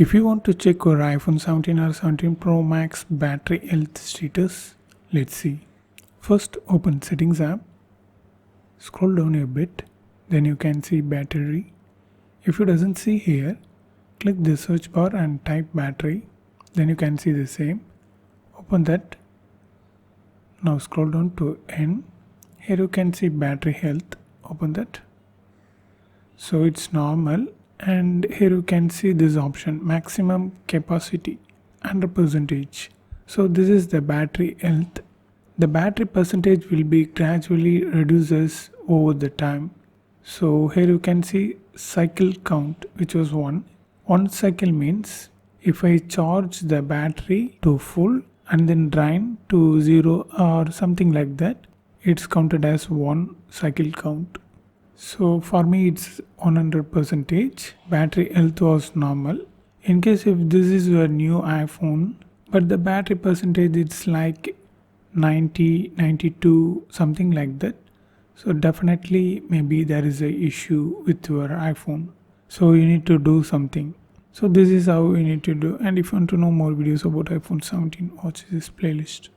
If you want to check your iPhone 17 or 17 Pro Max battery health status, let's see. First open Settings app, scroll down a bit, then you can see battery. If you doesn't see here, click the search bar and type battery, then you can see the same. Open that. Now scroll down to N. Here you can see battery health. Open that. So it's normal, and here you can see this option, maximum capacity 100%. So this is the battery health. The battery percentage will be gradually reduces over the time. So here you can see cycle count, which was 1. 1 cycle means if I charge the battery to full and then drain to 0 or something like that, it's counted as 1 cycle count. So for me it's 100%. Battery health was normal. In case if this is your new iPhone, but the battery percentage it's like 90, 92, something like that. So definitely maybe there is a issue with your iPhone. So you need to do something. So this is how you need to do. And if you want to know more videos about iPhone 17, watch this playlist.